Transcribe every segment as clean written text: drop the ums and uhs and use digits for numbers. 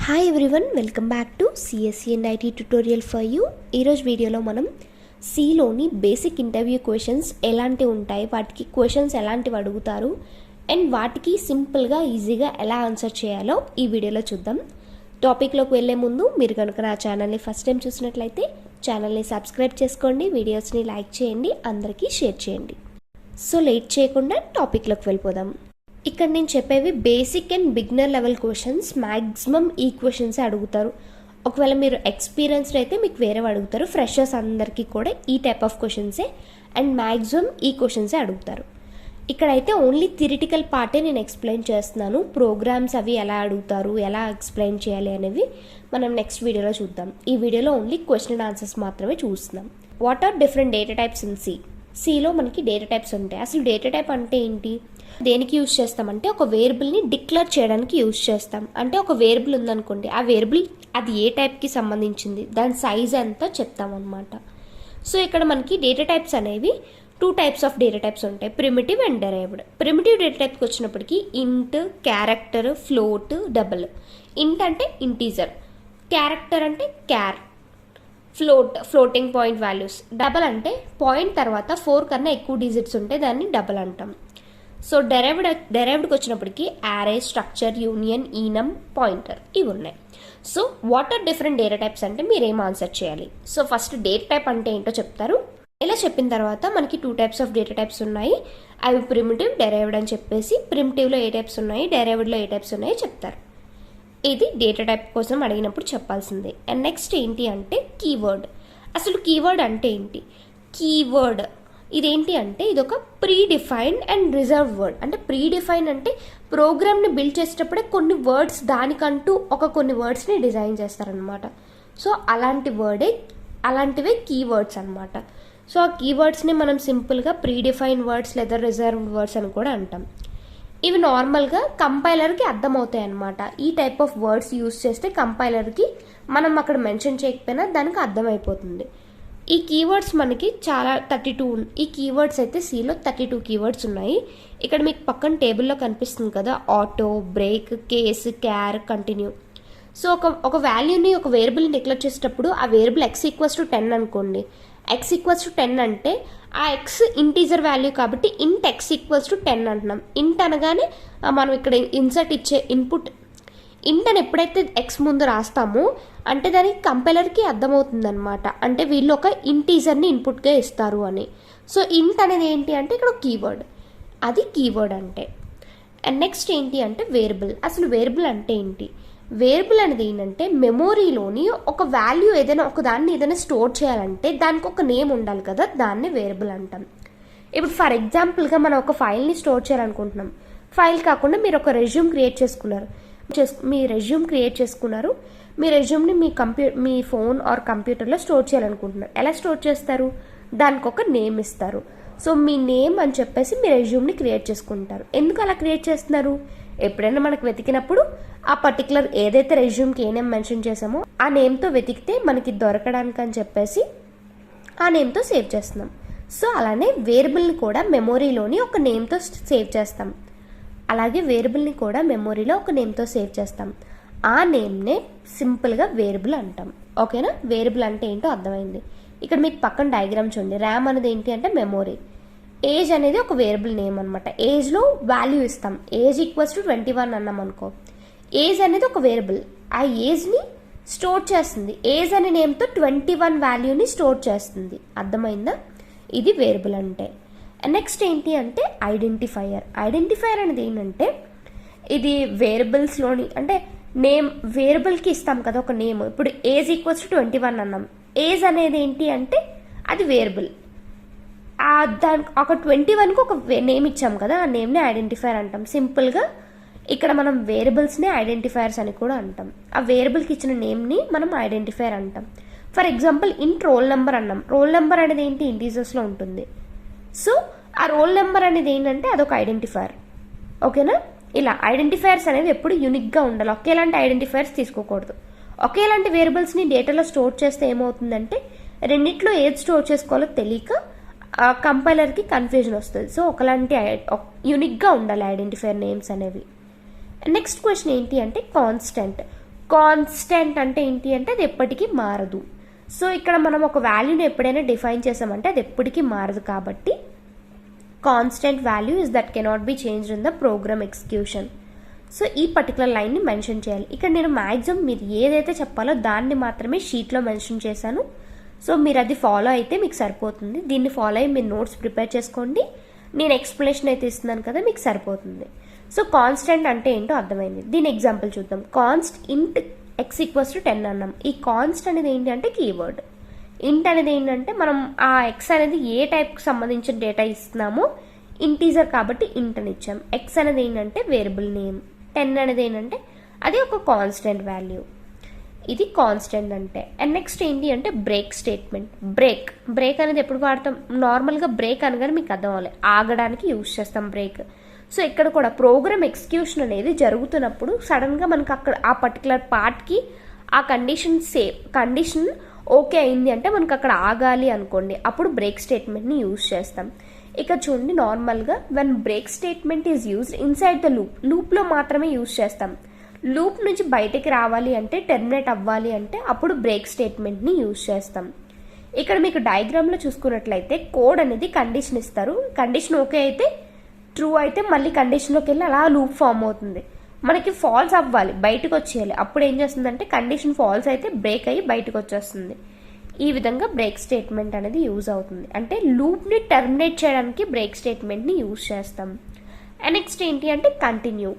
Hi everyone, welcome back to CSC and IT tutorial for you. ఈరోజు వీడియోలో మనం సిలోని basic interview questions ఎలాంటివి ఉంటాయి, వాటికి క్వశ్చన్స్ ఎలాంటివి అడుగుతారు అండ్ వాటికి సింపుల్గా ఈజీగా ఎలా ఆన్సర్ చేయాలో ఈ వీడియోలో చూద్దాం. టాపిక్లోకి వెళ్ళే ముందు మీరు కనుక నా ఛానల్ని ఫస్ట్ టైం చూసినట్లయితే ఛానల్ని సబ్స్క్రైబ్ చేసుకోండి, వీడియోస్ని లైక్ చేయండి, అందరికీ షేర్ చేయండి. సో లేట్ చేయకుండా టాపిక్లోకి వెళ్ళిపోదాం. ఇక్కడ నేను చెప్పేవి basic and beginner level questions. Maximum ఈ క్వశ్చన్స్ అడుగుతారు. ఒకవేళ మీరు ఎక్స్పీరియన్స్డ్ అయితే మీకు వేరే అడుగుతారు. ఫ్రెషర్స్ అందరికీ కూడా ఈ టైప్ ఆఫ్ క్వశ్చన్సే అండ్ మ్యాక్సిమం ఈ క్వశ్చన్సే అడుగుతారు. ఇక్కడైతే ఓన్లీ థియరిటికల్ పార్టే నేను ఎక్స్ప్లెయిన్ చేస్తున్నాను. ప్రోగ్రామ్స్ అవి ఎలా అడుగుతారు, ఎలా ఎక్స్ప్లెయిన్ చేయాలి అనేవి మనం నెక్స్ట్ వీడియోలో చూద్దాం. ఈ వీడియోలో ఓన్లీ క్వశ్చన్ అండ్ ఆన్సర్స్ మాత్రమే చూస్తున్నాం. What are different data types in సిలో మనకి డేటా టైప్స్ ఉంటాయి. అసలు డేటా టైప్ అంటే ఏంటి, దేనికి యూజ్ చేస్తామంటే ఒక వేరియబుల్ని డిక్లేర్ చేయడానికి యూజ్ చేస్తాం. అంటే ఒక వేరియబుల్ ఉందనుకోండి, ఆ వేరియబుల్ అది ఏ టైప్కి సంబంధించింది, దాని సైజ్ ఎంతో చెప్తాం అనమాట. సో ఇక్కడ మనకి డేటా టైప్స్ అనేవి 2 టైప్స్ ఆఫ్ డేటా టైప్స్ ఉంటాయి, primitive and derived. Primitive data టైప్కి వచ్చినప్పటికీ ఇంట్, క్యారెక్టర్, ఫ్లోట్, డబుల్. ఇంట్ అంటే ఇంటీజర్, క్యారెక్టర్ అంటే క్యార్, ఫ్లోటింగ్ పాయింట్ వాల్యూస్. డబల్ అంటే పాయింట్ తర్వాత 4 కన్నా ఎక్కువ డిజిట్స్ ఉంటే దాన్ని డబల్ అంటాం. సో డెరైవ్డ్కి వచ్చినప్పటికీ array, structure, union, enum, pointer ఇవి ఉన్నాయి. So what are different data types అంటే మీరు ఏం ఆన్సర్ చేయాలి. సో ఫస్ట్ డేటా టైప్ అంటే ఏంటో చెప్తారు. ఇలా చెప్పిన తర్వాత మనకి 2 టైప్స్ ఆఫ్ డేటా టైప్స్ ఉన్నాయి. అవి ప్రిమిటివ్, డెరైవ్డ్ అని చెప్పేసి ప్రిమిటివ్లో ఏ టైప్స్ ఉన్నాయి, డెరైవ్డ్లో ఏ టైప్స్ ఉన్నాయో చెప్తారు. ఇది డేటా టైప్ కోసం అడిగినప్పుడు చెప్పాల్సిందే. అండ్ నెక్స్ట్ ఏంటి అంటే కీవర్డ్. అసలు కీవర్డ్ అంటే ఏంటి? కీవర్డ్ ఇదేంటి అంటే ఇది ఒక pre defined and reserve word. అంటే ప్రీ డిఫైన్ అంటే ప్రోగ్రామ్ని బిల్డ్ చేసేటప్పుడే కొన్ని వర్డ్స్ దానికంటూ కొన్ని వర్డ్స్ని డిజైన్ చేస్తారనమాట. సో అలాంటివే కీవర్డ్స్ అనమాట. సో ఆ కీవర్డ్స్ని మనం సింపుల్గా ప్రీ డిఫైన్ వర్డ్స్ లేదా రిజర్వ్డ్ వర్డ్స్ అని కూడా అంటాం. ఇవి నార్మల్గా కంపైలర్కి అర్థమవుతాయి అన్నమాట. ఈ టైప్ ఆఫ్ వర్డ్స్ యూజ్ చేస్తే కంపైలర్కి మనం అక్కడ మెన్షన్ చేయకపోయినా దానికి అర్థమైపోతుంది. ఈ కీవర్డ్స్ మనకి చాలా 32 ఈ కీవర్డ్స్ అయితే సిలో 32 కీవర్డ్స్ ఉన్నాయి. ఇక్కడ మీకు పక్కన టేబుల్లో కనిపిస్తుంది కదా, auto, break, case, char, continue. So ఒక వాల్యూని ఒక వేరియబుల్ని డిక్లేర్ చేసేటప్పుడు ఆ వేరియబుల్ x=10 అనుకోండి. x=10 అంటే ఆ x ఇంటీజర్ వాల్యూ కాబట్టి ఇంట్ x=10 అంటున్నాం. ఇంట్ అనగానే మనం ఇక్కడ ఇన్సర్ట్ ఇచ్చే ఇన్పుట్ ఇంట్ అని ఎప్పుడైతే x ముందు రాస్తామో అంటే దానికి కంపైలర్కి అర్థమవుతుంది అనమాట. అంటే వీళ్ళు ఒక ఇంటీజర్ని ఇన్పుట్గా ఇస్తారు అని. సో ఇంట్ అనేది ఏంటి అంటే ఇక్కడ కీవర్డ్, అది కీవర్డ్ అంటే. అండ్ నెక్స్ట్ ఏంటి అంటే వేరియబుల్. అసలు వేరియబుల్ అంటే ఏంటి? వేరియబుల్ అనేది ఏంటంటే మెమోరీలోని ఒక వాల్యూ ఏదైనా స్టోర్ చేయాలంటే దానికి ఒక నేమ్ ఉండాలి కదా, దాన్ని వేరియబుల్ అంటాం. ఇప్పుడు ఫర్ ఎగ్జాంపుల్గా మనం ఒక ఫైల్ని స్టోర్ చేయాలనుకుంటున్నాం. ఫైల్ కాకుండా మీరు ఒక రెజ్యూమ్ క్రియేట్ చేసుకున్నారు. మీ రెజ్యూమ్ని మీ ఫోన్ ఆర్ కంప్యూటర్లో స్టోర్ చేయాలనుకుంటున్నారు. ఎలా స్టోర్ చేస్తారు? దానికి ఒక నేమ్ ఇస్తారు. సో మీ నేమ్ అని చెప్పేసి మీ రెజ్యూమ్ని క్రియేట్ చేసుకుంటారు. ఎందుకు అలా క్రియేట్ చేస్తున్నారు? ఎప్పుడైనా మనకు వెతికినప్పుడు ఆ పర్టికులర్ ఏదైతే రెజ్యూమ్కి ఏ నేమ్ మెన్షన్ చేసామో ఆ నేమ్తో వెతికితే మనకి దొరకడానికి అని చెప్పేసి ఆ నేమ్తో సేవ్ చేస్తున్నాం. సో అలానే వేరియబుల్ని కూడా మెమొరీలోని ఒక నేమ్తో సేవ్ చేస్తాం. అలాగే వేరియబుల్ని కూడా మెమొరీలో ఒక నేమ్తో సేవ్ చేస్తాం. ఆ నేమ్నే సింపుల్గా వేరియబుల్ అంటాం. ఓకేనా? వేరియబుల్ అంటే ఏంటో అర్థమైంది. ఇక్కడ మీకు పక్కన డయాగ్రామ్ చూడండి. ర్యామ్ అనేది ఏంటి అంటే మెమొరీ. ఏజ్ అనేది ఒక వేరియబుల్ నేమ్ అనమాట. ఏజ్లో వాల్యూ ఇస్తాం. ఏజ్ =21 అన్నాం అనుకో. ఏజ్ అనేది ఒక వేరియబుల్, ఆ ఏజ్ని స్టోర్ చేస్తుంది. ఏజ్ అనే నేమ్తో 21 వాల్యూని స్టోర్ చేస్తుంది. అర్థమైందా? ఇది వేరియబుల్ అంటే. నెక్స్ట్ ఏంటి అంటే ఐడెంటిఫైయర్. ఐడెంటిఫైయర్ అనేది ఏంటంటే ఇది వేరియబుల్స్లోని అంటే నేమ్ వేరియబుల్కి ఇస్తాం కదా ఒక నేమ్. ఇప్పుడు ఏజ్ =21 అన్నాం. ఏజ్ అనేది ఏంటి అంటే అది వేరియబుల్. దానికి ఒక 21కి ఒక నేమ్ ఇచ్చాం కదా, ఆ నేమ్ని ఐడెంటిఫైయర్ అంటాం. సింపుల్గా ఇక్కడ మనం వేరియబుల్స్ని ఐడెంటిఫైయర్స్ అని కూడా అంటాం. ఆ వేరియబుల్కి ఇచ్చిన నేమ్ని మనం ఐడెంటిఫైయర్ అంటాం. ఫర్ ఎగ్జాంపుల్ ఇంట్ రోల్ నెంబర్ అన్నాం. రోల్ నెంబర్ అనేది ఏంటి? ఇంటీజర్స్లో ఉంటుంది. సో ఆ రోల్ నెంబర్ అనేది ఏంటంటే అదొక ఐడెంటిఫైయర్. ఓకేనా? ఇలా ఐడెంటిఫైయర్స్ అనేవి ఎప్పుడు యూనిక్గా ఉండాలి. ఒకేలాంటి ఐడెంటిఫైయర్స్ తీసుకోకూడదు. ఒకేలాంటి వేరియబుల్స్ని డేటాలో స్టోర్ చేస్తే ఏమవుతుందంటే రెండిట్లో ఏది స్టోర్ చేసుకోవాలో తెలియక కంపైలర్కి కన్ఫ్యూజన్ వస్తుంది. సో ఒకలాంటి యూనిక్గా ఉండాలి ఐడెంటిఫైయర్ నేమ్స్ అనేవి. నెక్స్ట్ క్వశ్చన్ ఏంటి అంటే కాన్స్టెంట్. కాన్స్టెంట్ అంటే ఏంటి అంటే అది ఎప్పటికీ మారదు. సో ఇక్కడ మనం ఒక వాల్యూని ఎప్పుడైనా డిఫైన్ చేసామంటే అది ఎప్పటికీ మారదు, కాబట్టి constant value is that cannot be changed in the program execution. So ఈ పర్టికులర్ లైన్ని మెన్షన్ చేయాలి. ఇక్కడ నేను మ్యాక్సిమం మీరు ఏదైతే చెప్పాలో దాన్ని మాత్రమే షీట్లో మెన్షన్ చేశాను. సో మీరు అది ఫాలో అయితే మీకు సరిపోతుంది. దీన్ని ఫాలో అయ్యి మీరు నోట్స్ ప్రిపేర్ చేసుకోండి. నేను ఎక్స్ప్లెనేషన్ అయితే ఇస్తున్నాను కదా, మీకు సరిపోతుంది. సో కాన్స్టెంట్ అంటే ఏంటో అర్థమైంది. దీని ఎగ్జాంపుల్ చూద్దాం. కాన్స్ట్ ఇంట్ x ఈక్వల్స్ టు 10 అన్నాం. ఈ కాన్స్ట్ అనేది ఏంటి అంటే కీవర్డ్. ఇంట్ అనేది ఏంటంటే మనం ఆ ఎక్స్ అనేది ఏ టైప్కి సంబంధించిన డేటా ఇస్తున్నామో ఇంటీజర్ కాబట్టి ఇంట్ అని ఇచ్చాం. ఎక్స్ అనేది ఏంటంటే వేరియబుల్ నేమ్. 10 అనేది ఏంటంటే అది ఒక కాన్స్టెంట్ వాల్యూ. ఇది కాన్స్టెంట్ అంటే. అండ్ నెక్స్ట్ ఏంటి అంటే బ్రేక్ స్టేట్మెంట్. బ్రేక్ అనేది ఎప్పుడు వాడతాం? నార్మల్గా బ్రేక్ అనగానే మీకు అర్థం అవ్వాలి, ఆగడానికి యూజ్ చేస్తాం బ్రేక్. సో ఇక్కడ కూడా ప్రోగ్రామ్ ఎగ్జిక్యూషన్ అనేది జరుగుతున్నప్పుడు సడన్గా మనకు అక్కడ ఆ పర్టికులర్ పార్ట్కి ఆ కండిషన్ ఓకే అయింది అంటే మనకు అక్కడ ఆగాలి అనుకోండి, అప్పుడు బ్రేక్ స్టేట్మెంట్ని యూజ్ చేస్తాం. ఇక్కడ చూడండి, నార్మల్గా when break statement is used inside the లూప్లో మాత్రమే యూజ్ చేస్తాం. లూప్ నుంచి బయటికి రావాలి అంటే, టెర్మినేట్ అవ్వాలి అంటే అప్పుడు బ్రేక్ స్టేట్మెంట్ని యూజ్ చేస్తాం. ఇక్కడ మీకు డయాగ్రామ్లో చూసుకున్నట్లయితే కోడ్ అనేది కండిషన్ ఇస్తారు. కండిషన్ ఓకే అయితే, ట్రూ అయితే మళ్ళీ కండిషన్లోకి వెళ్ళి అలా లూప్ ఫామ్ అవుతుంది. మనకి ఫాల్స్ అవ్వాలి, బయటకు వచ్చేయాలి. అప్పుడు ఏం చేస్తుందంటే కండిషన్ ఫాల్స్ అయితే బ్రేక్ అయ్యి బయటకు వచ్చేస్తుంది. ఈ విధంగా బ్రేక్ స్టేట్మెంట్ అనేది యూజ్ అవుతుంది. అంటే లూప్ని టర్మినేట్ చేయడానికి బ్రేక్ స్టేట్మెంట్ని యూజ్ చేస్తాం. అండ్ నెక్స్ట్ ఏంటి అంటే కంటిన్యూ.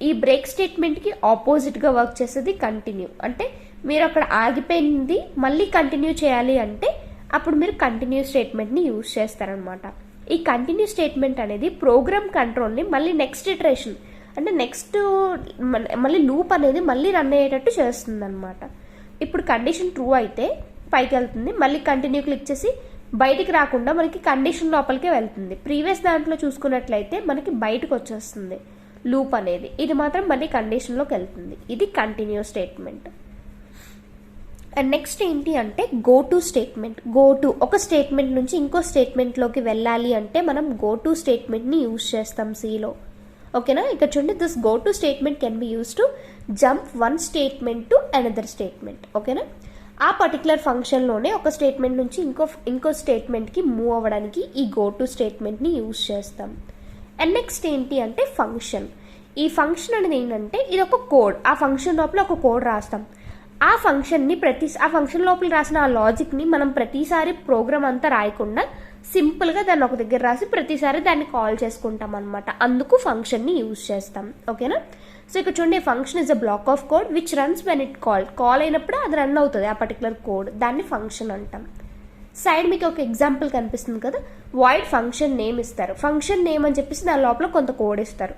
ఈ బ్రేక్ స్టేట్మెంట్కి ఆపోజిట్గా వర్క్ చేసేది కంటిన్యూ. అంటే మీరు అక్కడ ఆగిపోయింది మళ్ళీ కంటిన్యూ చేయాలి అంటే అప్పుడు మీరు కంటిన్యూ స్టేట్మెంట్ని యూజ్ చేస్తారనమాట. ఈ కంటిన్యూ స్టేట్మెంట్ అనేది ప్రోగ్రామ్ కంట్రోల్ని మళ్ళీ నెక్స్ట్ ఇటరేషన్ అంటే నెక్స్ట్ మళ్ళీ లూప్ అనేది మళ్ళీ రన్ అయ్యేటట్టు చేస్తుంది అనమాట. ఇప్పుడు కండిషన్ ట్రూ అయితే పైకి వెళ్తుంది, మళ్ళీ కంటిన్యూ క్లిక్ చేసి బయటికి రాకుండా మనకి కండిషన్ లోపలికే వెళ్తుంది. ప్రీవియస్ దాంట్లో చూసుకున్నట్లయితే మనకి బయటకు వచ్చేస్తుంది లూప్ అనేది. ఇది మాత్రం మళ్ళీ కండిషన్లోకి వెళ్తుంది. ఇది కంటిన్యూ స్టేట్మెంట్. అండ్ నెక్స్ట్ ఏంటి అంటే go to statement. Go to ఒక స్టేట్మెంట్ నుంచి ఇంకో స్టేట్మెంట్లోకి వెళ్ళాలి అంటే మనం గో టు స్టేట్మెంట్ని యూజ్ చేస్తాం సిలో. ఓకేనా? ఇక్కడ చూడండి, this go to statement can be use to jump one statement to another statement. ఓకేనా? ఆ పర్టికులర్ ఫంక్షన్లోనే ఒక స్టేట్మెంట్ నుంచి ఇంకో స్టేట్మెంట్కి మూవ్ అవ్వడానికి ఈ గో టు స్టేట్మెంట్ని యూజ్ చేస్తాం. అండ్ నెక్స్ట్ ఏంటి అంటే ఫంక్షన్. ఈ ఫంక్షన్ అనేది ఏంటంటే ఇది ఒక కోడ్. ఆ ఫంక్షన్ లోపల ఒక కోడ్ రాస్తాం. ఆ ఫంక్షన్ని ఆ ఫంక్షన్ లోపల రాసిన ఆ లాజిక్ని మనం ప్రతిసారి ప్రోగ్రామ్ అంతా రాయకుండా సింపుల్గా దాన్ని ఒక దగ్గర రాసి ప్రతిసారి దాన్ని కాల్ చేసుకుంటాం అనమాట. అందుకు ఫంక్షన్ని యూజ్ చేస్తాం. ఓకేనా? సో ఇక్కడ చూడండి, function is a black of code which runs when it call అయినప్పుడు అది రన్ అవుతుంది ఆ పర్టికులర్ కోడ్. దాన్ని ఫంక్షన్ అంటాం. సైడ్ మీకు ఒక ఎగ్జాంపుల్ కనిపిస్తుంది కదా, వాయిడ్ ఫంక్షన్ నేమ్ ఇస్తారు. ఫంక్షన్ నేమ్ అని చెప్పేసి దాని లోపల కొంత కోడ్ ఇస్తారు.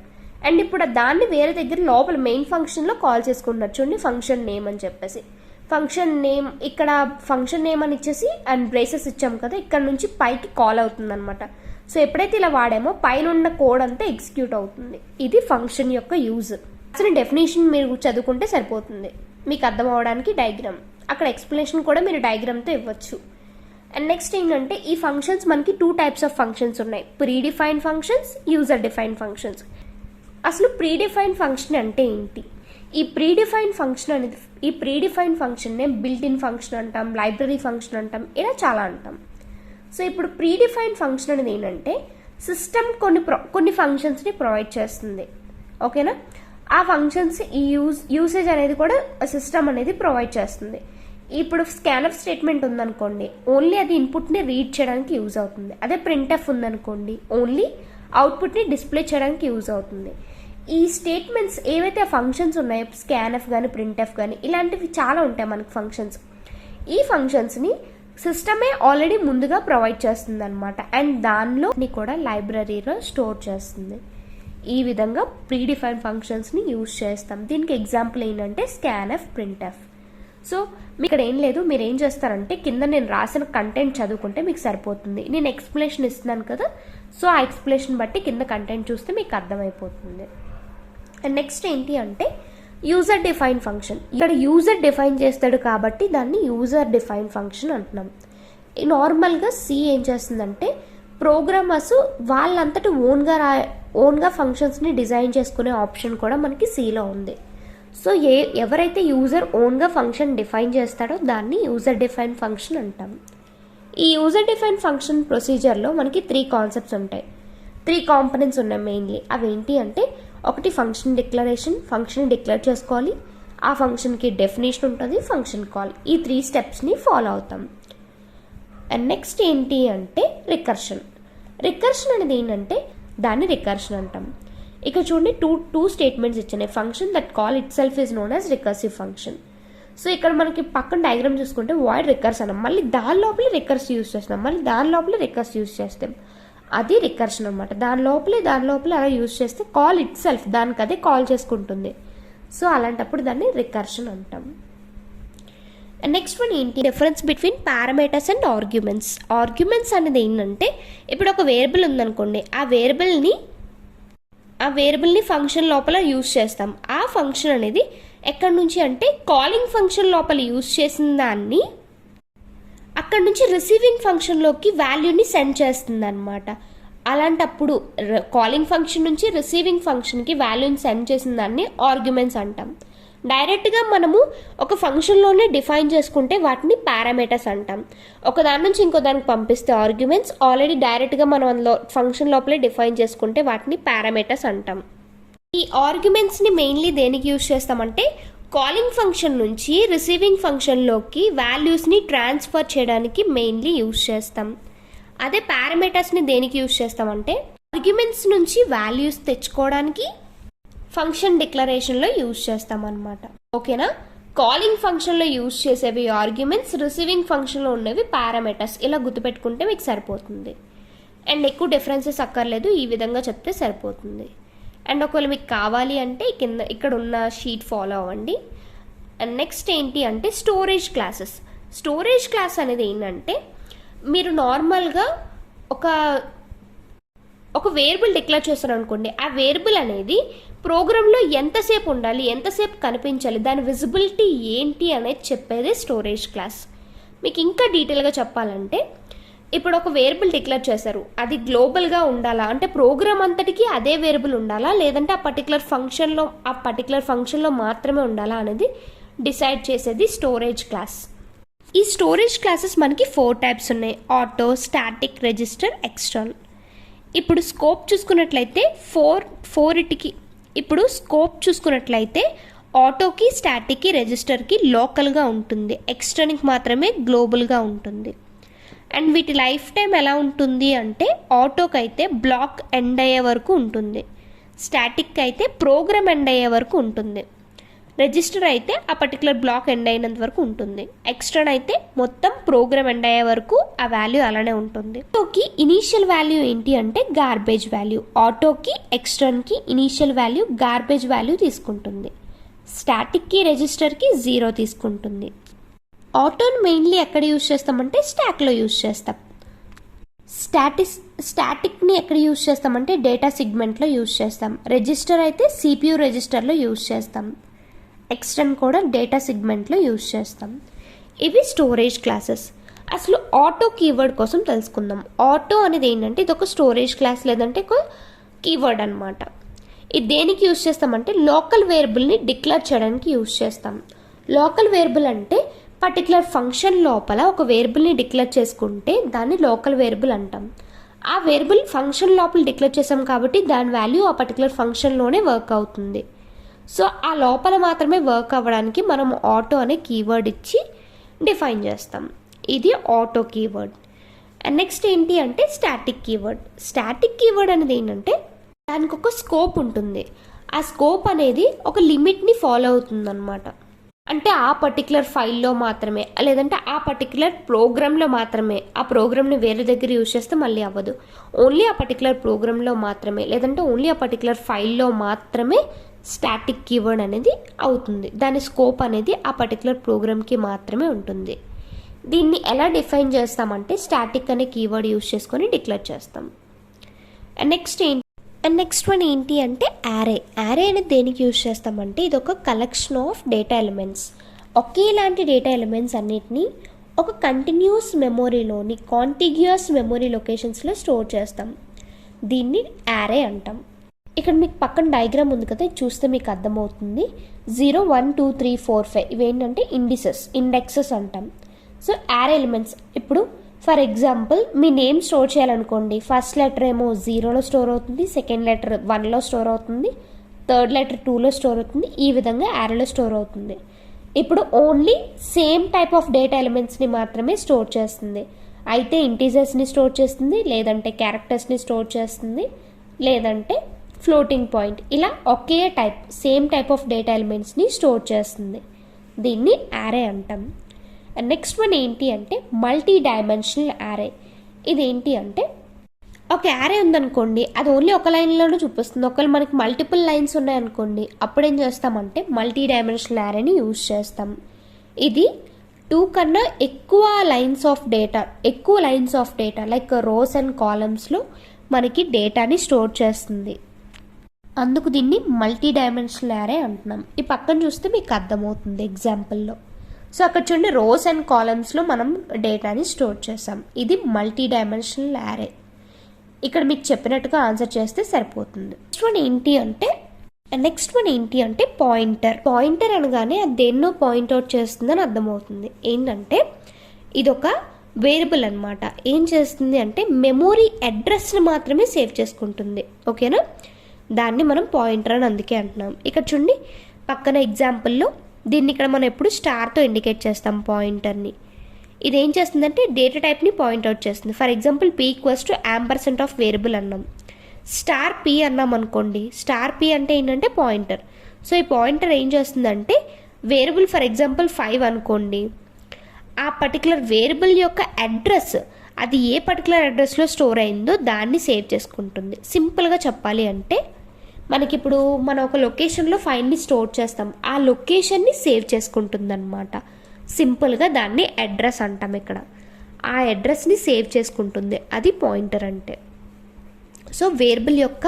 అండ్ ఇప్పుడు దాన్ని వేరే దగ్గర లోపల మెయిన్ ఫంక్షన్లో కాల్ చేసుకుంటున్నారు. చూడండి, ఫంక్షన్ నేమ్ అని చెప్పేసి. ఫంక్షన్ నేమ్ ఇక్కడ ఫంక్షన్ నేమ్ అని ఇచ్చేసి అండ్ బ్రేసెస్ ఇచ్చాం కదా, ఇక్కడ నుంచి పైకి కాల్ అవుతుంది అనమాట. సో ఎప్పుడైతే ఇలా వాడామో పైన ఉన్న కోడ్ అంతా ఎగ్జిక్యూట్ అవుతుంది. ఇది ఫంక్షన్ యొక్క యూజ్. అసలు డెఫినేషన్ మీరు చదువుకుంటే సరిపోతుంది మీకు అర్థం అవడానికి. డయాగ్రామ్ అక్కడ ఎక్స్ప్లెనేషన్ కూడా మీరు డయాగ్రామ్తో ఇవ్వచ్చు. అండ్ నెక్స్ట్ ఏంటంటే ఈ ఫంక్షన్స్ మనకి 2 టైప్స్ ఆఫ్ ఫంక్షన్స్ ఉన్నాయి. Predefine functions, user define functions. అసలు ప్రీడిఫైన్ ఫంక్షన్ అంటే ఏంటి? ఈ predefine function built in function అంటాం, లైబ్రరీ ఫంక్షన్ అంటాం, ఇలా చాలా అంటాం. సో ఇప్పుడు ప్రీడిఫైన్ ఫంక్షన్ అనేది ఏంటంటే సిస్టమ్ కొన్ని ఫంక్షన్స్ని ప్రొవైడ్ చేస్తుంది. ఓకేనా? ఆ ఫంక్షన్స్ ఈ యూసేజ్ అనేది కూడా సిస్టమ్ అనేది ప్రొవైడ్ చేస్తుంది. ఇప్పుడు స్కాన్ఎఫ్ స్టేట్మెంట్ ఉందనుకోండి, ఓన్లీ అది ఇన్పుట్ని రీడ్ చేయడానికి యూజ్ అవుతుంది. అదే ప్రింట్ఎఫ్ ఉందనుకోండి, ఓన్లీ అవుట్పుట్ని డిస్ప్లే చేయడానికి యూజ్ అవుతుంది. ఈ స్టేట్మెంట్స్ ఏవైతే ఫంక్షన్స్ ఉన్నాయో, స్కాన్ఎఫ్ కానీ ప్రింట్ఎఫ్ కానీ ఇలాంటివి చాలా ఉంటాయి మనకి ఫంక్షన్స్. ఈ ఫంక్షన్స్ని సిస్టమే ఆల్రెడీ ముందుగా ప్రొవైడ్ చేస్తుంది అనమాట. అండ్ దానిలో కూడా లైబ్రరీలో స్టోర్ చేస్తుంది. ఈ విధంగా ప్రీడిఫైన్ ఫంక్షన్స్ని యూజ్ చేస్తాం. దీనికి ఎగ్జాంపుల్ ఏంటంటే స్కాన్ఎఫ్, ప్రింట్ఎఫ్. సో మీకు ఇక్కడ ఏం లేదు, మీరు ఏం చేస్తారంటే కింద నేను రాసిన కంటెంట్ చదువుకుంటే మీకు సరిపోతుంది. నేను ఎక్స్ప్లెనేషన్ ఇస్తున్నాను కదా, సో ఆ ఎక్స్ప్లెనేషన్ బట్టి కింద కంటెంట్ చూస్తే మీకు అర్థమైపోతుంది. అండ్ నెక్స్ట్ ఏంటి అంటే యూజర్ డిఫైన్ ఫంక్షన్. ఇక్కడ యూజర్ డిఫైన్ చేస్తాడు కాబట్టి దాన్ని యూజర్ డిఫైన్ ఫంక్షన్ అంటున్నాం. నార్మల్గా సి ఏం చేస్తుందంటే ప్రోగ్రామర్స్ వాళ్ళంతటి ఓన్గా ఫంక్షన్స్ని డిజైన్ చేసుకునే ఆప్షన్ కూడా మనకి సిలో ఉంది. సో ఎవరైతే యూజర్ ఓన్గా ఫంక్షన్ డిఫైన్ చేస్తాడో దాన్ని యూజర్ డిఫైన్ ఫంక్షన్ అంటాం. ఈ యూజర్ డిఫైన్ ఫంక్షన్ ప్రొసీజర్లో మనకి 3 కాన్సెప్ట్స్ ఉంటాయి, 3 కాంపనెంట్స్ ఉన్నాయి మెయిన్లీ. అవి ఏంటి అంటే, ఒకటి ఫంక్షన్ డిక్లరేషన్, ఫంక్షన్ డిక్లేర్ చేసుకోవాలి, ఆ ఫంక్షన్కి డెఫినేషన్ ఉంటుంది, ఫంక్షన్ కాల్. ఈ 3 స్టెప్స్ని ఫాలో అవుతాం. అండ్ నెక్స్ట్ ఏంటి అంటే రికర్షన్. రికర్షన్ అనేది ఏంటంటే దాన్ని రికర్షన్ అంటాం. ఇక చూడండి, టూ స్టేట్మెంట్స్ ఇచ్చినాయి. Function that call it self is known as recursive function. So ఇక్కడ మనకి పక్కన డయాగ్రామ్ చూసుకుంటే వాయిడ్ రికర్స్ అన్నాం, మళ్ళీ దాని లోపలే రికర్స్ యూజ్ చేస్తాం, మళ్ళీ దాని లోపలే రికర్స్ యూజ్ చేస్తాం. అది రికర్షన్ అనమాట. దాని లోపలే అలా యూజ్ చేస్తే కాల్ ఇట్ సెల్ఫ్ దానికి అదే కాల్ చేసుకుంటుంది. సో అలాంటప్పుడు దాన్ని రికర్షన్ అంటాం. అండ్ నెక్స్ట్ వన్ ఏంటి, difference between parameters and arguments. Arguments అనేది ఏంటంటే, ఇప్పుడు ఒక వేరియబుల్ ఉందనుకోండి, ఆ వేరియబుల్ని ఫంక్షన్ లోపల యూజ్ చేస్తాం. ఆ ఫంక్షన్ అనేది ఎక్కడి నుంచి అంటే కాలింగ్ ఫంక్షన్ లోపల యూజ్ చేసిన దాన్ని అక్కడి నుంచి రిసీవింగ్ ఫంక్షన్లోకి వాల్యూని సెండ్ చేస్తుంది అనమాట. అలాంటప్పుడు కాలింగ్ ఫంక్షన్ నుంచి రిసీవింగ్ ఫంక్షన్కి వాల్యూని సెండ్ చేసిన దాన్ని ఆర్గ్యుమెంట్స్ అంటాం. డైరెక్ట్గా మనము ఒక ఫంక్షన్లోనే డిఫైన్ చేసుకుంటే వాటిని పారామీటర్స్ అంటాం. ఒక దాని నుంచి ఇంకో దానికి పంపిస్తే ఆర్గ్యుమెంట్స్, ఆల్రెడీ డైరెక్ట్గా మనం అందులో ఫంక్షన్ లోపలే డిఫైన్ చేసుకుంటే వాటిని పారామీటర్స్ అంటాం. ఈ ఆర్గ్యుమెంట్స్ని మెయిన్లీ దేనికి యూజ్ చేస్తామంటే, కాలింగ్ ఫంక్షన్ నుంచి రిసీవింగ్ ఫంక్షన్లోకి వాల్యూస్ని ట్రాన్స్ఫర్ చేయడానికి మెయిన్లీ యూజ్ చేస్తాం. అదే పారామీటర్స్ని దేనికి యూజ్ చేస్తామంటే, ఆర్గ్యుమెంట్స్ నుంచి వాల్యూస్ తెచ్చుకోవడానికి ఫంక్షన్ డిక్లరేషన్లో యూజ్ చేస్తాం అనమాట. ఓకేనా? కాలింగ్ ఫంక్షన్లో యూజ్ చేసేవి ఆర్గ్యుమెంట్స్, రిసీవింగ్ ఫంక్షన్లో ఉన్నవి పారామీటర్స్. ఇలా గుర్తుపెట్టుకుంటే మీకు సరిపోతుంది. అండ్ ఎక్కువ డిఫరెన్సెస్ అక్కర్లేదు, ఈ విధంగా చెప్తే సరిపోతుంది. అండ్ ఒకవేళ మీకు కావాలి అంటే ఇక్కడ ఉన్న షీట్ ఫాలో అవ్వండి. అండ్ నెక్స్ట్ ఏంటి అంటే స్టోరేజ్ క్లాసెస్. స్టోరేజ్ క్లాస్ అనేది ఏంటంటే, మీరు నార్మల్గా ఒక వేరియబుల్ డిక్లేర్ చేస్తారు అనుకోండి, ఆ వేరియబుల్ అనేది ప్రోగ్రాంలో ఎంతసేపు ఉండాలి, ఎంతసేపు కనిపించాలి, దాని విజిబిలిటీ ఏంటి అనేది చెప్పేది స్టోరేజ్ క్లాస్. మీకు ఇంకా డీటెయిల్గా చెప్పాలంటే, ఇప్పుడు ఒక వేరియబుల్ డిక్లేర్ చేశారు, అది గ్లోబల్గా ఉండాలా అంటే ప్రోగ్రామ్ అంతటికి అదే వేరియబుల్ ఉండాలా, లేదంటే ఆ పర్టికులర్ ఫంక్షన్లో మాత్రమే ఉండాలా అనేది డిసైడ్ చేసేది స్టోరేజ్ క్లాస్. ఈ స్టోరేజ్ క్లాసెస్ మనకి 4 టైప్స్ ఉన్నాయి: ఆటో, స్టాటిక్, రిజిస్టర్, ఎక్స్టర్నల్. ఇప్పుడు స్కోప్ చూసుకున్నట్లయితే ఆటోకి, స్టాటిక్కి, రిజిస్టర్కి లోకల్గా ఉంటుంది, ఎక్స్టర్నల్కి మాత్రమే గ్లోబల్గా ఉంటుంది. అండ్ వీటి లైఫ్ టైం ఎలా ఉంటుంది అంటే, ఆటోకి అయితే బ్లాక్ ఎండ్ అయ్యే వరకు ఉంటుంది, స్టాటిక్ అయితే ప్రోగ్రామ్ ఎండ్ అయ్యే వరకు ఉంటుంది, రిజిస్టర్ అయితే ఆ పర్టికులర్ బ్లాక్ ఎండ్ అయినంత వరకు ఉంటుంది, ఎక్స్టర్నల్ అయితే మొత్తం ప్రోగ్రామ్ ఎండ్ అయ్యే వరకు ఆ వాల్యూ అలానే ఉంటుంది. ఆటోకి ఇనీషియల్ వాల్యూ ఏంటి అంటే గార్బేజ్ వాల్యూ. ఆటోకి, ఎక్స్టర్నల్కి ఇనీషియల్ వాల్యూ గార్బేజ్ వాల్యూ తీసుకుంటుంది. స్టాటిక్కి, రిజిస్టర్కి 0 తీసుకుంటుంది. ఆటోని మెయిన్లీ ఎక్కడ యూజ్ చేస్తామంటే స్టాక్లో యూజ్ చేస్తాం. స్టాటిక్ని ఎక్కడ యూజ్ చేస్తామంటే డేటా సిగ్మెంట్లో యూజ్ చేస్తాం. రిజిస్టర్ అయితే CPU రిజిస్టర్లో యూజ్ చేస్తాం. ఎక్స్టర్నల్ కూడా డేటా సిగ్మెంట్లో యూజ్ చేస్తాం. ఇవి స్టోరేజ్ క్లాసెస్. అసలు ఆటో కీవర్డ్ కోసం తెలుసుకుందాం. ఆటో అనేది ఏంటంటే ఇది ఒక స్టోరేజ్ క్లాస్, లేదంటే ఒక కీవర్డ్ అనమాట. ఇది దేనికి యూజ్ చేస్తామంటే లోకల్ వేరియబుల్ని డిక్లేర్ చేయడానికి యూజ్ చేస్తాం. లోకల్ వేరియబుల్ అంటే పర్టికులర్ ఫంక్షన్ లోపల ఒక వేరియబుల్ని డిక్లేర్ చేసుకుంటే దాన్ని లోకల్ వేరియబుల్ అంటాం. ఆ వేరియబుల్ ఫంక్షన్ లోపల డిక్లేర్ చేసాం కాబట్టి దాని వాల్యూ ఆ పర్టికులర్ ఫంక్షన్లోనే వర్క్ అవుతుంది. సో ఆ లోపల మాత్రమే వర్క్ అవ్వడానికి మనం ఆటో అనే కీవర్డ్ ఇచ్చి డిఫైన్ చేస్తాం. ఇది ఆటో కీవర్డ్. అండ్ నెక్స్ట్ ఏంటి అంటే స్టాటిక్ కీవర్డ్. స్టాటిక్ కీవర్డ్ అనేది ఏంటంటే దానికి ఒక స్కోప్ ఉంటుంది. ఆ స్కోప్ అనేది ఒక లిమిట్ని ఫాలో అవుతుంది అనమాట. అంటే ఆ పర్టికులర్ ఫైల్లో మాత్రమే, లేదంటే ఆ పర్టికులర్ ప్రోగ్రాంలో మాత్రమే. ఆ ప్రోగ్రామ్ని వేరే దగ్గర యూజ్ చేస్తే మళ్ళీ అవ్వదు. ఓన్లీ ఆ పర్టికులర్ ప్రోగ్రాంలో మాత్రమే, లేదంటే ఓన్లీ ఆ పర్టికులర్ ఫైల్లో మాత్రమే స్టాటిక్ కీవర్డ్ అనేది అవుతుంది. దాని స్కోప్ అనేది ఆ పర్టికులర్ ప్రోగ్రామ్కి మాత్రమే ఉంటుంది. దీన్ని ఎలా డిఫైన్ చేస్తామంటే స్టాటిక్ అనే కీవర్డ్ యూజ్ చేసుకొని డిక్లేర్ చేస్తాం. అండ్ నెక్స్ట్ వన్ ఏంటి అంటే యారే. యారే అనేది దేనికి యూజ్ చేస్తామంటే ఇది ఒక కలెక్షన్ ఆఫ్ డేటా ఎలిమెంట్స్. ఒకేలాంటి డేటా ఎలిమెంట్స్ అన్నిటినీ ఒక కంటిన్యూస్ మెమొరీలోని కాంటిగ్యూస్ మెమొరీ లొకేషన్స్లో స్టోర్ చేస్తాం. దీన్ని యారే అంటాం. ఇక్కడ మీకు పక్కన డయాగ్రామ్ ఉంది కదా, ఇది చూస్తే మీకు అర్థమవుతుంది. 0, 1, 2, 3, 4, 5 ఇవేంటంటే ఇండెక్సెస్ అంటాం. So array elements. ఇప్పుడు ఫర్ ఎగ్జాంపుల్ మీ నేమ్ స్టోర్ చేయాలనుకోండి, ఫస్ట్ లెటర్ ఏమో 0లో స్టోర్ అవుతుంది, సెకండ్ లెటర్ 1లో స్టోర్ అవుతుంది, థర్డ్ లెటర్ 2లో స్టోర్ అవుతుంది, ఈ విధంగా యారేలో స్టోర్ అవుతుంది. ఇప్పుడు only same type of data ఎలిమెంట్స్ని మాత్రమే స్టోర్ చేస్తుంది. అయితే ఇంటీజర్స్ని స్టోర్ చేస్తుంది, లేదంటే క్యారెక్టర్స్ని స్టోర్ చేస్తుంది, లేదంటే ఫ్లోటింగ్ పాయింట్, ఇలా ఒకే type same type of data ఎలిమెంట్స్ని స్టోర్ చేస్తుంది. దీన్ని యారే అంటాం. నెక్స్ట్ వన్ ఏంటి అంటే మల్టీ డైమెన్షనల్ యారే. ఇదేంటి అంటే ఒక యారే ఉందనుకోండి, అది ఓన్లీ ఒక లైన్లోనే చూపిస్తుంది. ఒకవేళ మనకి మల్టిపుల్ లైన్స్ ఉన్నాయనుకోండి, అప్పుడు ఏం చేస్తామంటే మల్టీ డైమెన్షనల్ యారేని యూజ్ చేస్తాం. ఇది 2 కన్నా ఎక్కువ lines of data like rows and కాలమ్స్లో మనకి డేటాని స్టోర్ చేస్తుంది. అందుకు దీన్ని మల్టీ డైమెన్షనల్ యారే అంటున్నాం. ఈ పక్కన చూస్తే మీకు అర్థమవుతుంది ఎగ్జాంపుల్లో. సో అక్కడ చూడండి, రోస్ అండ్ కాలమ్స్లో మనం డేటాని స్టోర్ చేసాం. ఇది మల్టీ డైమెన్షనల్ యారే. ఇక్కడ మీకు చెప్పినట్టుగా ఆన్సర్ చేస్తే సరిపోతుంది. నెక్స్ట్ వన్ ఏంటి అంటే పాయింటర్ అనగానే అది దేన్నో పాయింట్అవుట్ చేస్తుందని అర్థమవుతుంది. ఏంటంటే ఇదొక వేరియబుల్ అనమాట. ఏం చేస్తుంది అంటే మెమొరీ అడ్రస్ని మాత్రమే సేవ్ చేసుకుంటుంది. ఓకేనా, దాన్ని మనం పాయింటర్ అని అందుకే అంటున్నాం. ఇక్కడ చూడండి పక్కన ఎగ్జాంపుల్లో దీన్ని ఇక్కడ మనం ఎప్పుడు స్టార్తో ఇండికేట్ చేస్తాం పాయింటర్ని. ఇది ఏం చేస్తుందంటే డేటా టైప్ని పాయింట్అవుట్ చేస్తుంది. For example p = of variable అన్నాం, స్టార్ p అన్నాం అనుకోండి. స్టార్ p అంటే ఏంటంటే పాయింటర్. సో ఈ పాయింటర్ ఏం చేస్తుందంటే వేరియబుల్ ఫర్ ఎగ్జాంపుల్ 5 అనుకోండి, ఆ పర్టికులర్ వేరియబుల్ యొక్క అడ్రస్ అది ఏ పర్టికులర్ అడ్రస్లో స్టోర్ అయిందో దాన్ని సేవ్ చేసుకుంటుంది. సింపుల్గా చెప్పాలి అంటే మనకి ఇప్పుడు మనం ఒక లొకేషన్లో ఫైల్ని స్టోర్ చేస్తాం, ఆ లొకేషన్ని సేవ్ చేసుకుంటుంది అనమాట. సింపుల్గా దాన్ని అడ్రస్ అంటాం. ఇక్కడ ఆ అడ్రస్ని సేవ్ చేసుకుంటుంది, అది పాయింటర్ అంటే. సో వేరియబుల్ యొక్క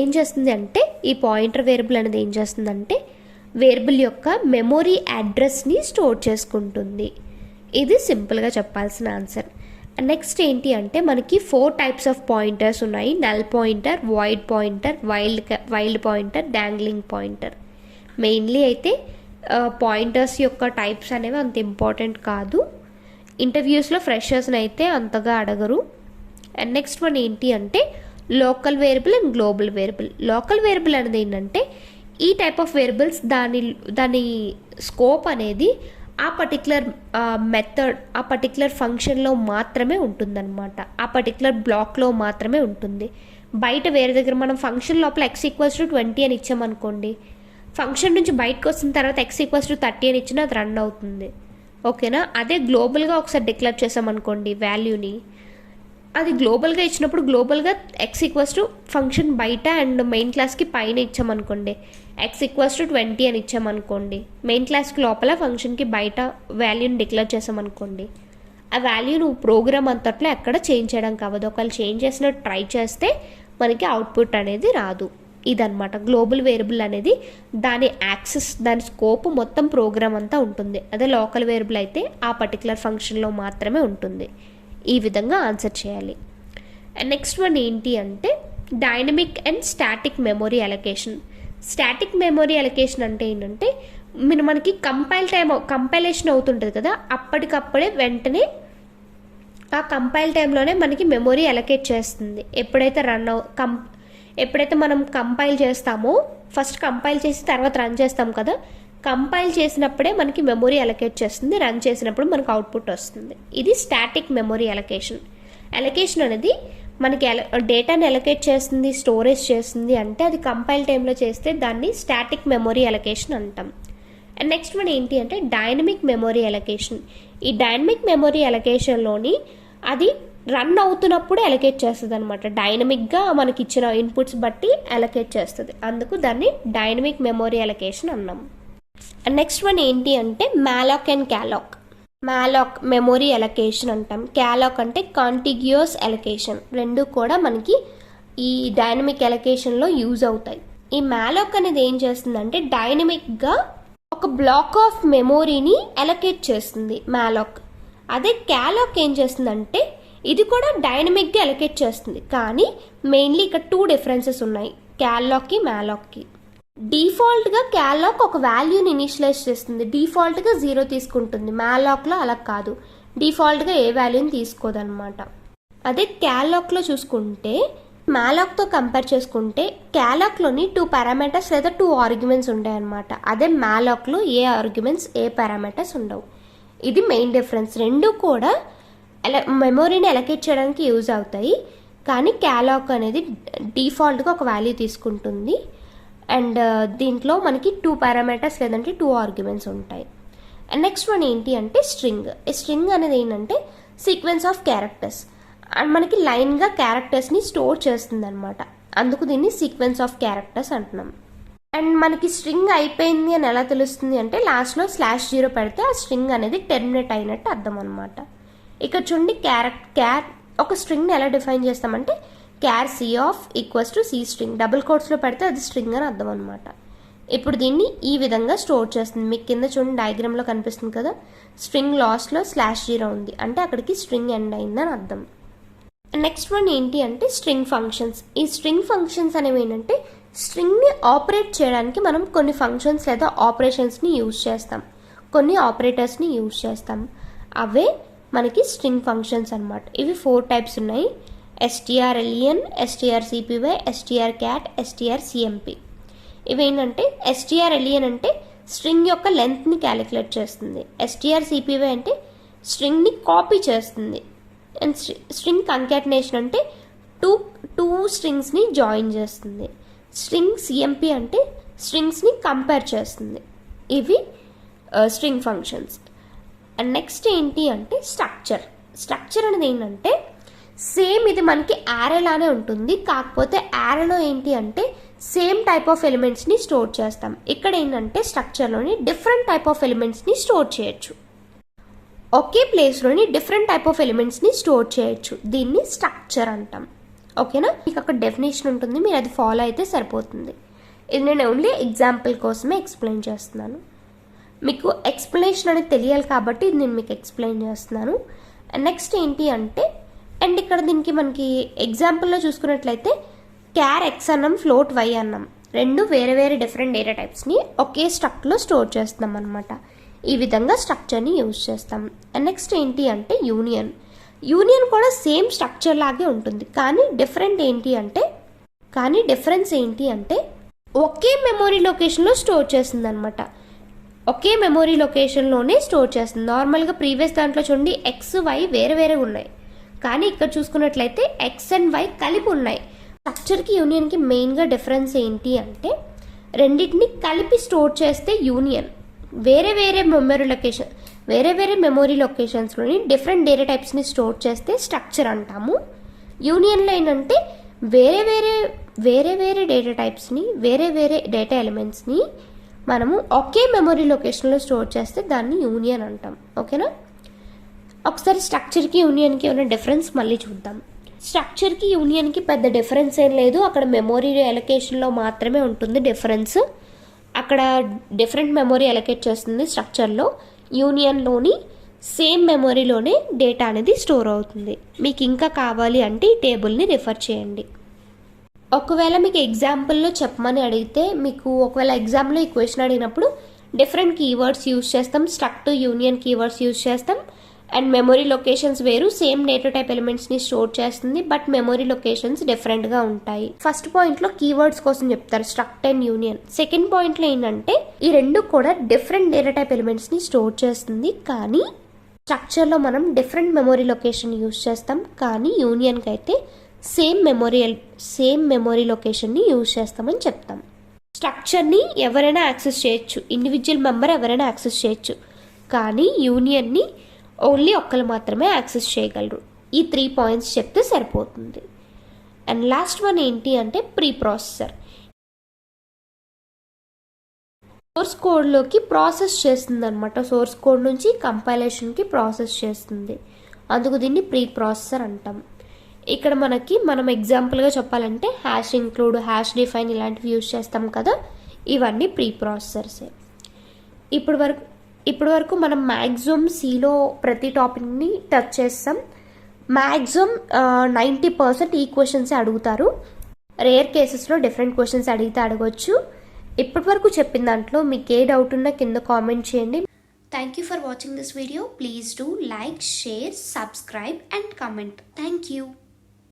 ఏం చేస్తుంది అంటే ఈ పాయింటర్ వేరియబుల్ అనేది ఏం చేస్తుందంటే వేరియబుల్ యొక్క మెమొరీ అడ్రస్ని స్టోర్ చేసుకుంటుంది. ఇది సింపుల్గా చెప్పాల్సిన ఆన్సర్. నెక్స్ట్ ఏంటి అంటే మనకి 4 టైప్స్ ఆఫ్ పాయింటర్స్ ఉన్నాయి. Null pointer, void pointer, wild pointer, dangling pointer. Mainly అయితే పాయింటర్స్ యొక్క టైప్స్ అనేవి అంత ఇంపార్టెంట్ కాదు. ఇంటర్వ్యూస్లో ఫ్రెషర్స్ని అయితే అంతగా అడగరు. అండ్ నెక్స్ట్ వన్ ఏంటి అంటే local variable and global variable. Local variable అనేది ఏంటంటే ఈ టైప్ ఆఫ్ వేరియబుల్స్ దాని స్కోప్ అనేది ఆ పర్టికులర్ మెథడ్ ఆ పర్టికులర్ ఫంక్షన్లో మాత్రమే ఉంటుందన్నమాట. ఆ పర్టికులర్ బ్లాక్లో మాత్రమే ఉంటుంది. బయట వేరే దగ్గర మనం ఫంక్షన్ లోపల x=20 అని ఇచ్చామనుకోండి, ఫంక్షన్ నుంచి బయటకు వచ్చిన తర్వాత x=30 అని ఇచ్చినా అది రన్ అవుతుంది. ఓకేనా, అదే గ్లోబల్గా ఒకసారి డిక్లేర్ చేసామనుకోండి వాల్యూని, అది గ్లోబల్గా ఇచ్చినప్పుడు గ్లోబల్గా ఫంక్షన్ బయట అండ్ మెయిన్ క్లాస్కి పైన ఇచ్చామనుకోండి, x=20 అని ఇచ్చామనుకోండి, మెయిన్ క్లాస్కి లోపల ఫంక్షన్కి బయట వాల్యూని డిక్లేర్ చేసామనుకోండి, ఆ వాల్యూ నువ్వు ప్రోగ్రామ్ అంతట్లో ఎక్కడ చేంజ్ చేయడం కావదు. ఒకవేళ చేంజ్ చేసినట్టు ట్రై చేస్తే మనకి అవుట్పుట్ అనేది రాదు. ఇదనమాట గ్లోబల్ వేరియబుల్ అనేది. దాని యాక్సెస్ దాని స్కోప్ మొత్తం ప్రోగ్రామ్ అంతా ఉంటుంది. అదే లోకల్ వేరియబుల్ అయితే ఆ పర్టికులర్ ఫంక్షన్లో మాత్రమే ఉంటుంది. ఈ విధంగా ఆన్సర్ చేయాలి. నెక్స్ట్ వన్ ఏంటి అంటే dynamic and static memory allocation. Static memory allocation అంటే ఏంటంటే మనకి కంపైలేషన్ అవుతుంటుంది కదా, అప్పటికప్పుడే వెంటనే ఆ కంపైల్ టైంలోనే మనకి మెమొరీ అలొకేట్ చేస్తుంది. ఎప్పుడైతే మనం కంపైల్ చేస్తామో, ఫస్ట్ కంపైల్ చేసి తర్వాత రన్ చేస్తాం కదా, కంపైల్ చేసినప్పుడే మనకి మెమొరీ అలొకేట్ చేస్తుంది, రన్ చేసినప్పుడు మనకు అవుట్పుట్ వస్తుంది. ఇది స్టాటిక్ మెమొరీ అలొకేషన్. అలొకేషన్ అనేది మనకి డేటాని అలొకేట్ చేస్తుంది, స్టోరేజ్ చేస్తుంది అంటే అది కంపైల్ టైంలో చేస్తే దాన్ని స్టాటిక్ మెమొరీ అలొకేషన్ అంటాం. అండ్ నెక్స్ట్ వన్ ఏంటి అంటే డైనమిక్ మెమొరీ అలొకేషన్. ఈ డైనమిక్ మెమొరీ అలొకేషన్లోని అది రన్ అవుతున్నప్పుడే అలొకేట్ చేస్తుంది అనమాట. డైనమిక్గా మనకి ఇచ్చిన ఇన్పుట్స్ బట్టి అలొకేట్ చేస్తుంది, అందుకు దాన్ని డైనమిక్ మెమొరీ అలొకేషన్ అన్నాం. అండ్ నెక్స్ట్ వన్ ఏంటి అంటే మ్యాలాక్ అండ్ క్యాలాక్. మ్యాలాక్ మెమొరీ అలొకేషన్ అంటాం, క్యాలాక్ అంటే కాంటిగ్యూస్ అలొకేషన్. రెండు కూడా మనకి ఈ డైనమిక్ అలొకేషన్లో యూజ్ అవుతాయి. ఈ మ్యాలాక్ అనేది ఏం చేస్తుందంటే డైనమిక్గా ఒక బ్లాక్ ఆఫ్ మెమొరీని అలొకేట్ చేస్తుంది మ్యాలాక్. అదే క్యాలాక్ ఏం చేస్తుందంటే ఇది కూడా డైనమిక్గా అలొకేట్ చేస్తుంది. కానీ మెయిన్లీ ఇక్కడ 2 డిఫరెన్సెస్ ఉన్నాయి క్యాల్లాక్కి మ్యాలాక్కి. డిఫాల్ట్గా క్యాల్లాక్ ఒక వాల్యూని ఇనిషియలైజ్ చేస్తుంది, డిఫాల్ట్గా 0 తీసుకుంటుంది. మ్యాలాక్లో అలా కాదు, డిఫాల్ట్గా ఏ వాల్యూని తీసుకోదన్నమాట. అదే క్యాల్లాక్లో చూసుకుంటే మ్యాలాక్తో కంపేర్ చేసుకుంటే క్యాల్లాక్లోని 2 పారామీటర్స్ లేదా 2 ఆర్గ్యుమెంట్స్ ఉంటాయన్నమాట. అదే మ్యాలాక్లో ఏ ఆర్గ్యుమెంట్స్ ఏ పారామీటర్స్ ఉండవు. ఇది మెయిన్ డిఫరెన్స్. రెండు కూడా మెమొరీని అలొకేట్ చేయడానికి యూజ్ అవుతాయి, కానీ క్యాల్లాక్ అనేది డిఫాల్ట్గా ఒక వాల్యూ తీసుకుంటుంది. అండ్ దీంట్లో మనకి 2 పారామీటర్స్ లేదంటే 2 ఆర్గ్యుమెంట్స్ ఉంటాయి. అండ్ నెక్స్ట్ వన్ ఏంటి అంటే స్ట్రింగ్. ఈ స్ట్రింగ్ అనేది ఏంటంటే సీక్వెన్స్ ఆఫ్ క్యారెక్టర్స్. అండ్ మనకి లైన్గా క్యారెక్టర్స్ని స్టోర్ చేస్తుంది అనమాట, అందుకు దీన్ని సీక్వెన్స్ ఆఫ్ క్యారెక్టర్స్ అంటున్నాం. అండ్ మనకి స్ట్రింగ్ అయిపోయింది అని ఎలా తెలుస్తుంది అంటే లాస్ట్లో /0 పెడితే ఆ స్ట్రింగ్ అనేది టెర్మినేట్ అయినట్టు అర్థం అనమాట. ఇక్కడ చూడండి క్యార్ ఒక స్ట్రింగ్ని ఎలా డిఫైన్ చేస్తామంటే char c of equals to c string, double కోట్స్లో పెడితే అది స్ట్రింగ్ అని అర్థం అనమాట. ఇప్పుడు దీన్ని ఈ విధంగా స్టోర్ చేస్తుంది. మీకు కింద చూడండి డయాగ్రామ్లో కనిపిస్తుంది కదా, స్ట్రింగ్ లాస్ట్లో /0 ఉంది అంటే అక్కడికి స్ట్రింగ్ ఎండ్ అయిందని అర్థం. నెక్స్ట్ వన్ ఏంటి అంటే స్ట్రింగ్ ఫంక్షన్స్. ఈ స్ట్రింగ్ ఫంక్షన్స్ అనేవి ఏంటంటే స్ట్రింగ్ని ఆపరేట్ చేయడానికి మనం కొన్ని ఫంక్షన్స్ లేదా ఆపరేషన్స్ని యూజ్ చేస్తాం, కొన్ని ఆపరేటర్స్ని యూజ్ చేస్తాం. అవే మనకి స్ట్రింగ్ ఫంక్షన్స్ అనమాట. ఇవి 4 టైప్స్ ఉన్నాయి: strlen, strcpy, strcat, strcmp. ఇవేంటంటే strlen అంటే స్ట్రింగ్ యొక్క లెంత్ని క్యాలిక్యులేట్ చేస్తుంది, strcpy అంటే స్ట్రింగ్ని కాపీ చేస్తుంది, అండ్ స్ట్రింగ్ కంకాటినేషన్ అంటే టూ స్ట్రింగ్స్ని జాయిన్ చేస్తుంది, స్ట్రింగ్ సిఎంపి అంటే స్ట్రింగ్స్ని కంపేర్ చేస్తుంది. ఇవి స్ట్రింగ్ ఫంక్షన్స్. అండ్ నెక్స్ట్ ఏంటి అంటే స్ట్రక్చర్. స్ట్రక్చర్ అనేది ఏంటంటే సేమ్ ఇది మనకి యారేలానే ఉంటుంది, కాకపోతే యారేలో ఏంటి అంటే సేమ్ టైప్ ఆఫ్ ఎలిమెంట్స్ని స్టోర్ చేస్తాం. ఇక్కడ ఏంటంటే స్ట్రక్చర్లోని డిఫరెంట్ టైప్ ఆఫ్ ఎలిమెంట్స్ని స్టోర్ చేయొచ్చు, ఒకే ప్లేస్లోని డిఫరెంట్ టైప్ ఆఫ్ ఎలిమెంట్స్ని స్టోర్ చేయొచ్చు. దీన్ని స్ట్రక్చర్ అంటాం. ఓకేనా, మీకు అక్కడ డెఫినేషన్ ఉంటుంది, మీరు అది ఫాలో అయితే సరిపోతుంది. ఇది నేను ఓన్లీ ఎగ్జాంపుల్ కోసమే ఎక్స్ప్లెయిన్ చేస్తున్నాను. మీకు ఎక్స్ప్లెనేషన్ అనేది తెలియాలి కాబట్టి ఇది నేను మీకు ఎక్స్ప్లెయిన్ చేస్తున్నాను. నెక్స్ట్ ఏంటి అంటే అండ్ ఇక్కడ దీనికి మనకి ఎగ్జాంపుల్లో చూసుకున్నట్లయితే క్యార్ ఎక్స్ అన్నాం, ఫ్లోట్ వై అన్నాం, రెండు వేరే వేరే డిఫరెంట్ డేటా టైప్స్ని ఒకే స్ట్రక్లో స్టోర్ చేస్తున్నాం అనమాట. ఈ విధంగా స్ట్రక్చర్ని యూజ్ చేస్తాం. అండ్ నెక్స్ట్ ఏంటి అంటే యూనియన్. యూనియన్ కూడా సేమ్ స్ట్రక్చర్ లాగే ఉంటుంది, కానీ డిఫరెన్స్ ఏంటి అంటే ఒకే మెమొరీ లొకేషన్లో స్టోర్ చేస్తుంది అనమాట. ఒకే మెమొరీ లొకేషన్లోనే స్టోర్ చేస్తుంది. నార్మల్గా ప్రీవియస్ దాంట్లో చూడండి ఎక్స్ వై వేరే వేరే ఉన్నాయి, కానీ ఇక్కడ చూసుకున్నట్లయితే ఎక్స్ అండ్ వై కలిపి ఉన్నాయి. స్ట్రక్చర్కి యూనియన్కి మెయిన్గా డిఫరెన్స్ ఏంటి అంటే రెండింటిని కలిపి స్టోర్ చేస్తే యూనియన్, వేరే వేరే మెమొరీ లొకేషన్స్లోని డిఫరెంట్ డేటా టైప్స్ని స్టోర్ చేస్తే స్ట్రక్చర్ అంటాము. యూనియన్లో ఏంటంటే వేరే వేరే డేటా టైప్స్ని, వేరే వేరే డేటా ఎలిమెంట్స్ని మనము ఒకే మెమొరీ లొకేషన్లో స్టోర్ చేస్తే దాన్ని యూనియన్ అంటాం. ఓకేనా, ఒకసారి స్ట్రక్చర్కి యూనియన్కి ఉన్న డిఫరెన్స్ మళ్ళీ చూద్దాం. స్ట్రక్చర్కి యూనియన్కి పెద్ద డిఫరెన్స్ ఏం లేదు, అక్కడ మెమొరీ అలొకేషన్లో మాత్రమే ఉంటుంది డిఫరెన్స్. అక్కడ డిఫరెంట్ మెమొరీ అలొకేట్ చేస్తుంది స్ట్రక్చర్లో, యూనియన్లోని సేమ్ మెమొరీలోనే డేటా అనేది స్టోర్ అవుతుంది. మీకు ఇంకా కావాలి అంటే ఈ టేబుల్ని రిఫర్ చేయండి. ఒకవేళ మీకు ఎగ్జాంపుల్లో చెప్పమని అడిగితే, మీకు ఒకవేళ ఎగ్జామ్లో ఈ క్వశ్చన్ అడిగినప్పుడు డిఫరెంట్ కీవర్డ్స్ యూజ్ చేస్తాం, స్ట్రక్ట్ యూనియన్ కీవర్డ్స్ యూజ్ చేస్తాం. అండ్ మెమొరీ లొకేషన్స్ వేరు, సేమ్ డేటా టైప్ ఎలిమెంట్స్ని స్టోర్ చేస్తుంది, బట్ మెమొరీ లొకేషన్స్ డిఫరెంట్గా ఉంటాయి. ఫస్ట్ పాయింట్లో కీవర్డ్స్ కోసం చెప్తారు స్ట్రక్ట్ అండ్ యూనియన్. సెకండ్ పాయింట్లో ఏంటంటే ఈ రెండు కూడా డిఫరెంట్ డేటా టైప్ ఎలిమెంట్స్ని స్టోర్ చేస్తుంది, కానీ స్ట్రక్చర్లో మనం డిఫరెంట్ మెమొరీ లొకేషన్ యూజ్ చేస్తాం, కానీ యూనియన్కి అయితే సేమ్ మెమొరీ లొకేషన్ని యూజ్ చేస్తామని చెప్తాం. స్ట్రక్చర్ని ఎవరైనా యాక్సెస్ చేయొచ్చు, ఇండివిజువల్ మెంబర్ ఎవరైనా యాక్సెస్ చేయొచ్చు, కానీ యూనియన్ని ఓన్లీ ఒక్కరు మాత్రమే యాక్సెస్ చేయగలరు. ఈ 3 పాయింట్స్ చెప్తే సరిపోతుంది. అండ్ లాస్ట్ వన్ ఏంటి అంటే ప్రీ ప్రాసెసర్. సోర్స్ కోడ్లోకి ప్రాసెస్ చేస్తుంది అనమాట, సోర్స్ కోడ్ నుంచి కంపైలేషన్కి ప్రాసెస్ చేస్తుంది, అందుకు దీన్ని ప్రీ ప్రాసెసర్ అంటాం. ఇక్కడ మనం ఎగ్జాంపుల్గా చెప్పాలంటే హ్యాష్ ఇంక్లూడ్, హ్యాష్ డిఫైన్ ఇలాంటివి యూజ్ చేస్తాం కదా, ఇవన్నీ ప్రీ ప్రాసెసర్సే. ఇప్పటి వరకు మనం మ్యాక్సిమం సిలో ప్రతి టాపిక్ని టచ్ చేస్తాం. మ్యాక్సిమం 90% ఈ క్వశ్చన్సే అడుగుతారు. రేర్ కేసెస్లో డిఫరెంట్ క్వశ్చన్స్ అడగవచ్చు. ఇప్పటి వరకు చెప్పిన దాంట్లో మీకు ఏ డౌట్ ఉన్నా కింద కామెంట్ చేయండి. Thank you for watching this video. Please do like, share, subscribe and comment. Thank you.